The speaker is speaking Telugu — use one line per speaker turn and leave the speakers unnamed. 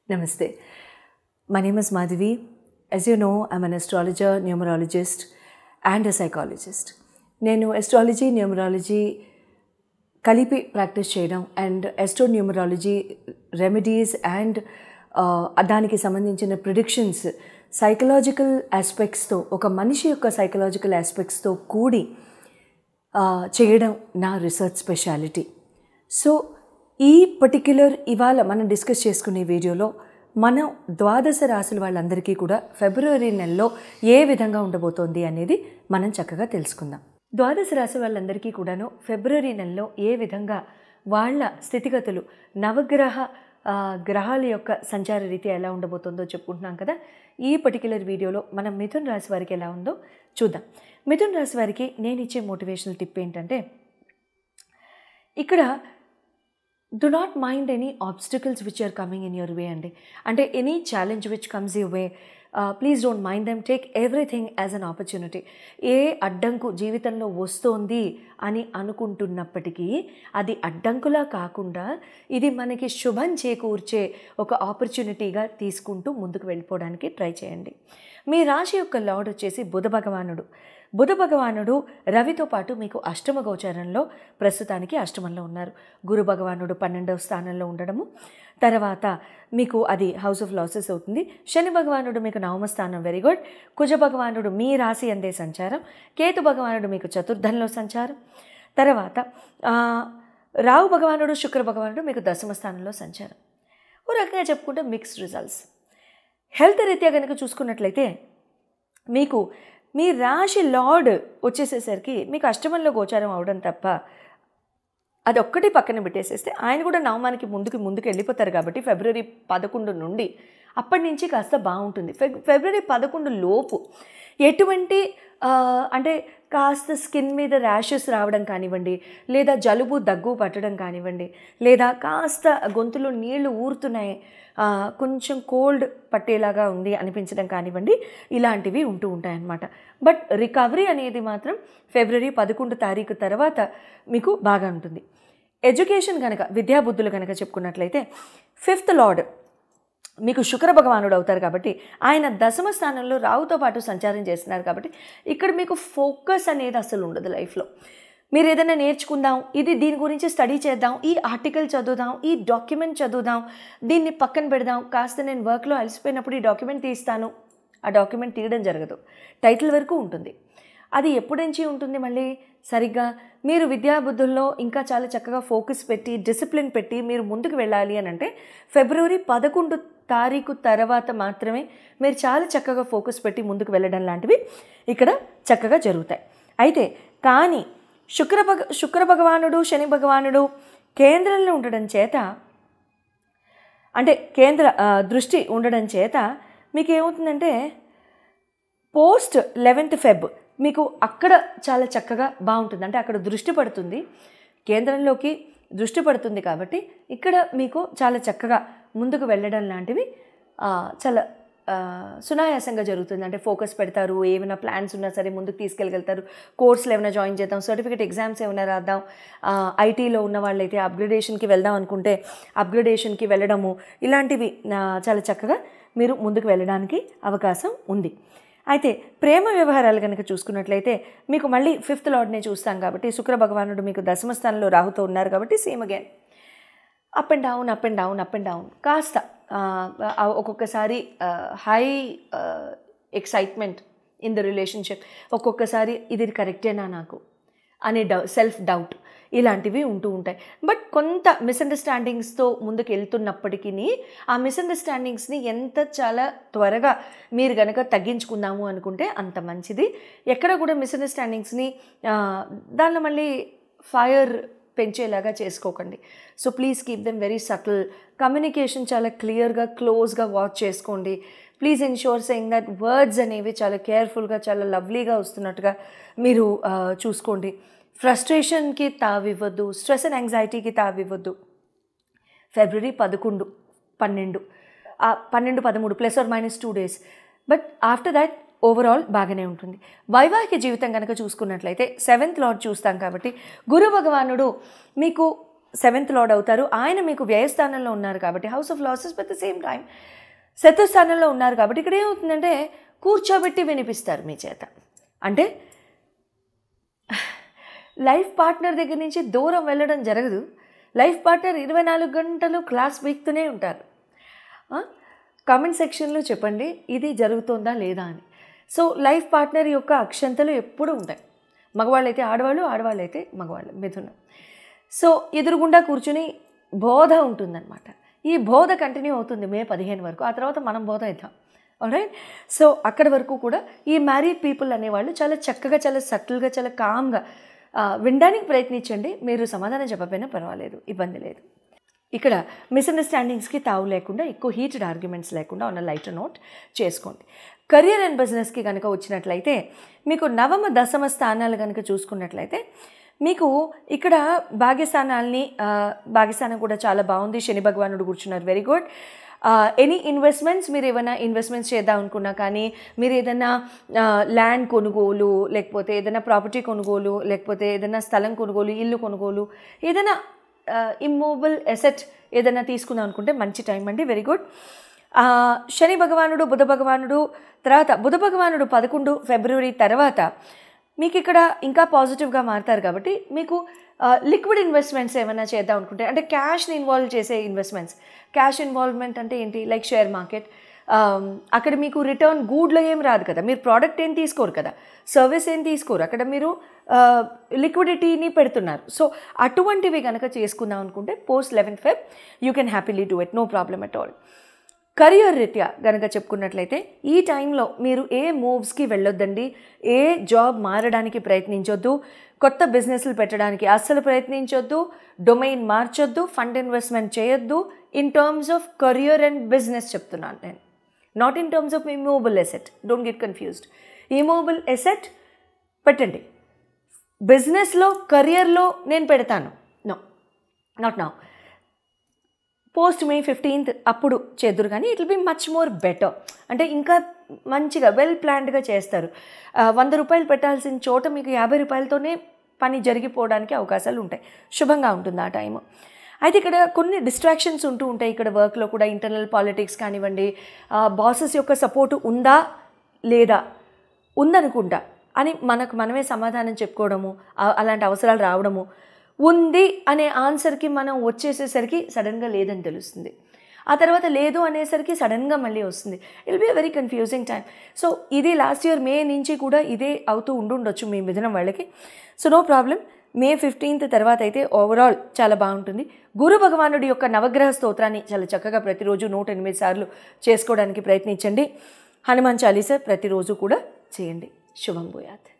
Namaste. My name is Madhavi. As you know, I'm an astrologer, numerologist and a psychologist. నేను astrology, numerology కలిపి ప్రాక్టీస్ చేయడం అండ్ astronumerology రెమెడీస్ అండ్ దానికి సంబంధించిన ప్రిడిక్షన్స్ సైకలాజికల్ ఆస్పెక్ట్స్తో ఒక మనిషి యొక్క సైకలాజికల్ ఆస్పెక్ట్స్తో కూడి చేయడం నా రీసెర్చ్ స్పెషాలిటీ. సో ఈ పర్టిక్యులర్ ఇవాళ మనం డిస్కస్ చేసుకునే వీడియోలో మనం ద్వాదశ రాశుల వాళ్ళందరికీ కూడా ఫిబ్రవరి నెలలో ఏ విధంగా ఉండబోతోంది అనేది మనం చక్కగా తెలుసుకుందాం. ద్వాదశ రాశి వాళ్ళందరికీ కూడాను ఫిబ్రవరి నెలలో ఏ విధంగా వాళ్ళ స్థితిగతులు గ్రహాల యొక్క సంచార రీతి ఎలా ఉండబోతుందో చెప్పుకుంటున్నాం కదా. ఈ పర్టిక్యులర్ వీడియోలో మనం మిథున్ రాశి వారికి ఎలా ఉందో చూద్దాం. మిథున్ రాశి వారికి నేను ఇచ్చే మోటివేషనల్ టిప్ ఏంటంటే, ఇక్కడ do not mind any obstacles which are coming in your way అండి. అంటే any challenge which comes your way, please don't mind them, take everything as an opportunity. ఏ అడ్డంకు జీవితంలో వస్తోంది అని అనుకుంటున్నప్పటికీ అది అడ్డంకులా కాకుండా ఇది మనకి శుభం చేకూర్చే ఒక ఆపర్చునిటీగా తీసుకుంటూ ముందుకు వెళ్ళిపోవడానికి ట్రై చేయండి. మీ రాశి యొక్క లార్డ్ వచ్చేసి బుధ భగవానుడు రవితో పాటు మీకు అష్టమ గోచారంలో ప్రస్తుతానికి అష్టమంలో ఉన్నారు. గురు భగవానుడు 12వ స్థానంలో ఉండడము, తర్వాత మీకు అది హౌస్ ఆఫ్ లాసెస్ అవుతుంది. శని భగవానుడు మీకు 9వ స్థానం, వెరీ గుడ్. కుజ భగవానుడు మీ రాశి అందే సంచారం. కేతు భగవానుడు మీకు చతుర్థంలో సంచారం. తర్వాత రాహు భగవానుడు శుక్ర భగవానుడు మీకు 10వ స్థానంలో సంచారం. ఓ రకంగా చెప్పుకుంటే మిక్స్డ్ రిజల్ట్స్. హెల్త్ రీత్యా కనుక చూసుకున్నట్లయితే మీకు మీ రాశి లార్డ్ వచ్చేసేసరికి మీకు అష్టమంలో గోచారం అవడం తప్ప అది ఒక్కటి పక్కన పెట్టేసేస్తే ఆయన కూడా నవమానికి ముందుకు వెళ్ళిపోతారు కాబట్టి ఫిబ్రవరి 11 నుండి అప్పటి నుంచి కాస్త బాగుంటుంది. ఫిబ్రవరి 11 లోపు ఎటువంటి అంటే కాస్త స్కిన్ మీద ర్యాషెస్ రావడం కానివ్వండి, లేదా జలుబు దగ్గు పట్టడం కానివ్వండి, లేదా కాస్త గొంతులో నీళ్లు ఊరుతున్నాయి, కొంచెం కోల్డ్ పట్టేలాగా ఉంది అనిపించడం కానివ్వండి, ఇలాంటివి ఉంటూ ఉంటాయన్నమాట. బట్ రికవరీ అనేది మాత్రం ఫిబ్రవరి 11 తారీఖు తర్వాత మీకు బాగా ఉంటుంది. ఎడ్యుకేషన్ కనుక, విద్యాబుద్ధులు కనుక చెప్పుకున్నట్లయితే 5th లార్డ్ మీకు శుక్ర భగవానుడు అవుతారు కాబట్టి ఆయన 10వ స్థానంలో రావుతో పాటు సంచారం చేస్తున్నారు కాబట్టి ఇక్కడ మీకు ఫోకస్ అనేది అసలు ఉండదు లైఫ్లో. మీరు ఏదైనా నేర్చుకుందాం, దీని గురించి స్టడీ చేద్దాం, ఈ ఆర్టికల్ చదువుదాం, ఈ డాక్యుమెంట్ చదువుదాం, దీన్ని పక్కన పెడదాం, కాస్త నేను వర్క్లో అలసిపోయినప్పుడు ఈ డాక్యుమెంట్ తీస్తాను, ఆ డాక్యుమెంట్ తీయడం జరగదు. టైటిల్ వరకు ఉంటుంది. అది ఎప్పటి నుంచి ఉంటుంది మళ్ళీ సరిగ్గా మీరు విద్యాబుద్ధుల్లో ఇంకా చాలా చక్కగా ఫోకస్ పెట్టి డిసిప్లిన్ పెట్టి మీరు ముందుకు వెళ్ళాలి అని అంటే ఫిబ్రవరి 11 తారీఖు తర్వాత మాత్రమే మీరు చాలా చక్కగా ఫోకస్ పెట్టి ముందుకు వెళ్ళడం లాంటివి ఇక్కడ చక్కగా జరుగుతాయి. అయితే కానీ శుక్ర భగవానుడు శని భగవానుడు కేంద్రంలో ఉండడం చేత, అంటే కేంద్ర దృష్టి ఉండడం చేత మీకు ఏమవుతుందంటే పోస్ట్ 11th Feb మీకు అక్కడ చాలా చక్కగా బాగుంటుంది. అంటే అక్కడ దృష్టి పడుతుంది, కేంద్రంలోకి దృష్టి పడుతుంది కాబట్టి ఇక్కడ మీకు చాలా చక్కగా ముందుకు వెళ్ళడం లాంటివి చాలా సునాయాసంగా జరుగుతుంది. అంటే ఫోకస్ పెడతారు, ఏమైనా ప్లాన్స్ ఉన్నా సరే ముందుకు తీసుకెళ్ళగలుగుతారు. కోర్సులు ఏమైనా జాయిన్ చేద్దాం, సర్టిఫికేట్ ఎగ్జామ్స్ ఏమైనా రాద్దాం, ఐటీలో ఉన్న వాళ్ళైతే అప్గ్రేడేషన్కి వెళ్దాం అనుకుంటే అప్గ్రేడేషన్కి వెళ్ళడము, ఇలాంటివి చాలా చక్కగా మీరు ముందుకు వెళ్ళడానికి అవకాశం ఉంది. అయితే ప్రేమ వ్యవహారాలు కనుక చూసుకున్నట్లయితే మీకు మళ్ళీ 5th లార్డ్నే చూస్తాం కాబట్టి శుక్ర భగవానుడు మీకు 10వ స్థానంలో రాహుతో ఉన్నారు కాబట్టి same again up and down కాస్త ఒక్కొక్కసారి high excitement in the relationship, ఒక్కొక్కసారి ఇది కరెక్టేనా నాకు అనే సెల్ఫ్ డౌట్, ఇలాంటివి ఉంటూ ఉంటాయి. బట్ కొంత మిస్అండర్స్టాండింగ్స్తో ముందుకు వెళ్తున్నప్పటికీ ఆ మిస్అండర్స్టాండింగ్స్ని ఎంత చాలా త్వరగా మీరు కనుక తగ్గించుకుందాము అనుకుంటే అంత మంచిది. ఎక్కడ కూడా మిస్అండర్స్టాండింగ్స్ని దానిలో మళ్ళీ ఫైర్ పెంచేలాగా చేసుకోకండి. So please keep them very subtle. Communication చాలా క్లియర్గా క్లోజ్గా వాచ్ చేసుకోండి. Please ensure saying that words అనేవి చాలా కేర్ఫుల్గా చాలా లవ్లీగా వస్తున్నట్టుగా మీరు చూసుకోండి. ఫ్రస్ట్రేషన్కి తావివ్వద్దు, స్ట్రెస్ అండ్ యాంగ్జైటీకి తావివ్వద్దు. February 11, 12, 13 +or- 2 days. But after that overall బాగానే ఉంటుంది. వైవాహిక జీవితం కనుక చూసుకున్నట్లయితే 7th లార్డ్ చూస్తాం కాబట్టి గురు భగవానుడు మీకు సెవెంత్ లార్డ్ అవుతారు. ఆయన మీకు వ్యయస్థానంలో ఉన్నారు కాబట్టి house of losses, but the same time శత్రుస్థానంలో ఉన్నారు కాబట్టి ఇక్కడ ఏమవుతుందంటే కూర్చోబెట్టి వినిపిస్తారు మీ చేత. అంటే లైఫ్ పార్ట్నర్ దగ్గర నుంచి దూరం వెళ్ళడం జరగదు. లైఫ్ పార్ట్నర్ 24 గంటలు క్లాస్ వీక్తూనే ఉంటారు. కామెంట్ సెక్షన్లో చెప్పండి ఇది జరుగుతుందా లేదా అని. సో లైఫ్ పార్ట్నర్ యొక్క అక్షంతలు ఎప్పుడూ ఉంటాయి. మగవాళ్ళైతే ఆడవాళ్ళు, ఆడవాళ్ళైతే మగవాళ్ళు, మిథునం. సో ఎదురుగుండా కూర్చుని బోధ ఉంటుందన్నమాట. ఈ బోధ కంటిన్యూ అవుతుంది మే 15 వరకు. ఆ తర్వాత మనం బోధ అవుతాం. ఆల్రైట్. సో అక్కడి వరకు కూడా ఈ మ్యారీడ్ పీపుల్ అనేవాళ్ళు చాలా చక్కగా, చాలా సటిల్గా, చాలా కామ్గా వినడానికి ప్రయత్నించండి. మీరు సమాధానం చెప్పకపోయినా పర్వాలేదు, ఇబ్బంది లేదు. ఇక్కడ మిస్అండర్స్టాండింగ్స్కి తావు లేకుండా, ఎక్కువ హీటెడ్ ఆర్గ్యుమెంట్స్ లేకుండా ఉన్న లైటర్ నోట్ చేసుకోండి. కెరియర్ అండ్ బిజినెస్కి కనుక వచ్చినట్లయితే మీకు నవమ దశమ స్థానాలు కనుక చూసుకున్నట్లయితే మీకు ఇక్కడ భాగ్యస్థానం కూడా చాలా బాగుంది. శని భగవానుడు కూర్చున్నారు, వెరీ గుడ్. ఎనీ ఇన్వెస్ట్మెంట్స్, మీరు ఏమైనా ఇన్వెస్ట్మెంట్స్ చేద్దాం అనుకున్నా కానీ, మీరు ఏదైనా ల్యాండ్ కొనుగోలు, లేకపోతే ఏదైనా ప్రాపర్టీ కొనుగోలు, లేకపోతే ఏదైనా స్థలం కొనుగోలు, ఇల్లు కొనుగోలు, ఏదైనా ఇమ్మూవబుల్ ఎసెట్ ఏదైనా తీసుకుందాం అనుకుంటే మంచి టైం అండి, వెరీ గుడ్. శని భగవానుడు, బుధ భగవానుడు, తర్వాత బుధ భగవానుడు 11 ఫిబ్రవరి తర్వాత మీకు ఇక్కడ ఇంకా పాజిటివ్గా మారుతారు కాబట్టి మీకు లిక్విడ్ ఇన్వెస్ట్మెంట్స్ ఏమైనా చేద్దాం అనుకుంటే, అంటే క్యాష్ని ఇన్వాల్వ్ చేసే ఇన్వెస్ట్మెంట్స్. క్యాష్ ఇన్వాల్వ్మెంట్ అంటే ఏంటి? Like share market. అక్కడ మీకు రిటర్న్ గూడ్లో ఏం రాదు కదా, మీరు ప్రోడక్ట్ ఏం తీసుకోరు కదా, సర్వీస్ ఏం తీసుకోరు, అక్కడ మీరు లిక్విడిటీని పెడుతున్నారు. సో అటువంటివి కనుక చేసుకుందాం అనుకుంటే post 11 Feb you can happily do it, no problem at all. Career రీత్యా కనుక చెప్పుకున్నట్లయితే ఈ టైంలో మీరు ఏ మూవ్స్కి వెళ్ళొద్దండి, ఏ జాబ్ మారడానికి ప్రయత్నించొద్దు, కొత్త బిజినెస్లు పెట్టడానికి అస్సలు ప్రయత్నించొద్దు, డొమైన్ మార్చొద్దు, ఫండ్ ఇన్వెస్ట్మెంట్ చేయొద్దు. In terms of career and business చెప్తున్నాను నేను, not in terms of immovable asset. Don't get confused. Immovable asset పెట్టండి, బిజినెస్లో కెరియర్లో నేను పెడతాను, నో, నాట్ నౌ. పోస్ట్ మే 15 అప్పుడు చేద్దురు కానీ it will be much more better. అంటే ఇంకా మంచిగా వెల్ ప్లాన్డ్గా చేస్తారు. 100 రూపాయలు పెట్టాల్సిన చోట మీకు 50 రూపాయలతోనే పని జరిగిపోవడానికి అవకాశాలు ఉంటాయి. శుభంగా ఉంటుంది ఆ టైము. అయితే ఇక్కడ కొన్ని డిస్ట్రాక్షన్స్ ఉంటూ ఉంటాయి. ఇక్కడ వర్క్లో కూడా ఇంటర్నల్ పాలిటిక్స్ కానివ్వండి, బాసెస్ యొక్క సపోర్టు ఉందా లేదా, ఉందనుకుంటా అని మనమే సమాధానం చెప్పుకోవడము, అలాంటి అవసరాలు రావడము, ఉంది అనే ఆన్సర్కి మనం వచ్చేసేసరికి సడన్గా లేదని తెలుస్తుంది. ఆ తర్వాత లేదు అనేసరికి సడన్గా మళ్ళీ వస్తుంది. It be very confusing time. So ఇది లాస్ట్ ఇయర్ మే నుంచి కూడా ఇదే అవుతూ ఉండుండొచ్చు మీ మిథునం వాళ్ళకి. So no problem. మే 15 తర్వాత అయితే ఓవరాల్ చాలా బాగుంటుంది. గురు భగవానుడి యొక్క నవగ్రహ స్తోత్రాన్ని చాలా చక్కగా ప్రతిరోజు 108 సార్లు చేసుకోవడానికి ప్రయత్నించండి. హనుమాన్ చాలీసా ప్రతిరోజు కూడా చేయండి. శుభం భూయాత్.